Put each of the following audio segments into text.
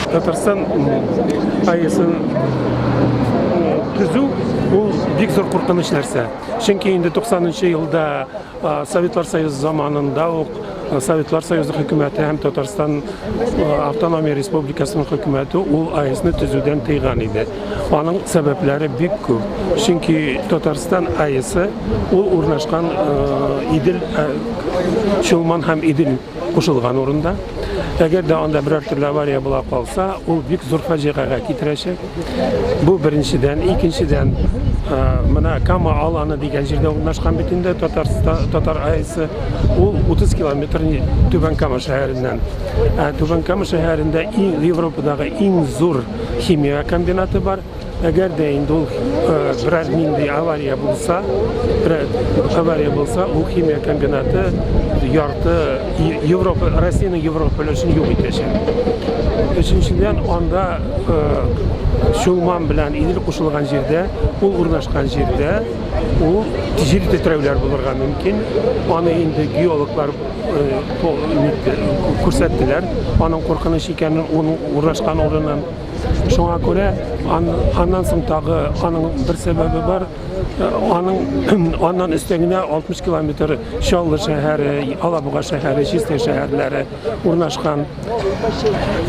Татарстан АЭС'ын түзүү бул бик зор куркунуч нерсе. Чөнки инде 90-жылда Советлар Союзу заманында Советлар Союзу хөкүмәте һәм Татарстан автономия республикасының хөкүмәте ул АЭС'ны төзүдән тыйган иде. Аның сәбәпләре бик күп. Чөнки Татарстан АЭС'ы ул урнашкан Идел, Чулман һәм Идел кушылган урында. Әгәр дә анда берәр төрле авария була калса, ул бик зур фаҗигаға китерәчәк. Бу беренчедән, икенчедән, менә Кама аланы дигән җирдә урнашкан бит инде Татар АЭС'ы, ул 30 километр Түбән Кама шәһәреннән. Түбән Кама шәһәрендә Европадагы иң зур химия комбинаты бар. Әгәр дә инде ул берәр нинди авария булса, ул химия комбинаты ярты Европа, Россиянең Европа өлешен юк итәчәк. Өченчедән, анда Чулман белән Идел кушылган җирдә, ул урнашкан җирдә, ул җир тетрәүләр булырга мөмкин. Аны инде геологлар күрсәттеләр. Аның куркыныч икәнен, уның урнашкан урынын. Шуңа күрә аннан соң тагы аның бер сәбәбе бар. Аннан өстәгенә 60 километр Чаллы шәһәре, Алабуга шәһәре, Чисте шәһәрләре урнашкан.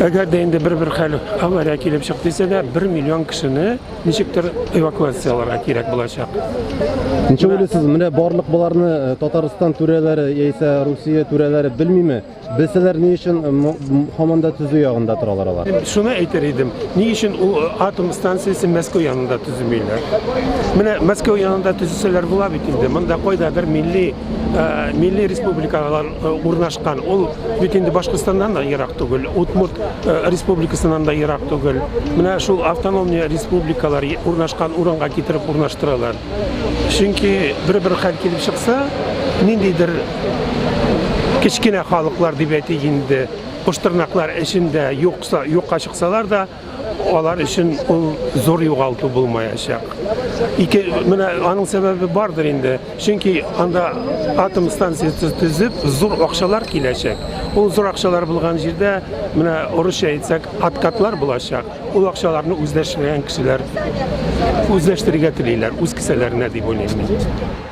Әгәр дә инде бер хәл авария килеп чыкты дисә дә, 1 миллион кешене ничектер эвакуацияларга кирәк булачак. Ничә уйлыйсыз, менә барлык буларны Татарстан түрәләре яисә Русия түрәләре белмиме? Белсәләр, ни өчен һаманда төзү ягында торалар алар? Шуны әйтер идем. Ни өчен ул атом станциясе Мәскәү янында төзелмәйләр? Менә Мәскәү янында төзүселәр була бит инде. Монда кайдадыр милли республикалар урнашкан. Ул бит инде Башкортстаннан да ерак түгел, Удмурт республикасыннан да ерак түгел. Менә шул автономия республикалар урнашкан урынга китереп урнаштыралар. Чөнки бер хәл килеп чыкса, ниндидер кечкенә халыклар дип әйтик инде, куштырнаклар эчендә юкка чыксалар да, алар өчен ул зур югалту булмаячак. Менә аның сәбәбе бардыр инде. Чөнки анда атом станциясе төзеп, зур акчалар киләчәк. Ул зур акчалар булган җирдә, менә урысча әйтсәк, откатлар булачак. Ул акчаларны үзләштергән кешеләр үзләштерергә телиләр, үз кесәләренә дип уйлыйм.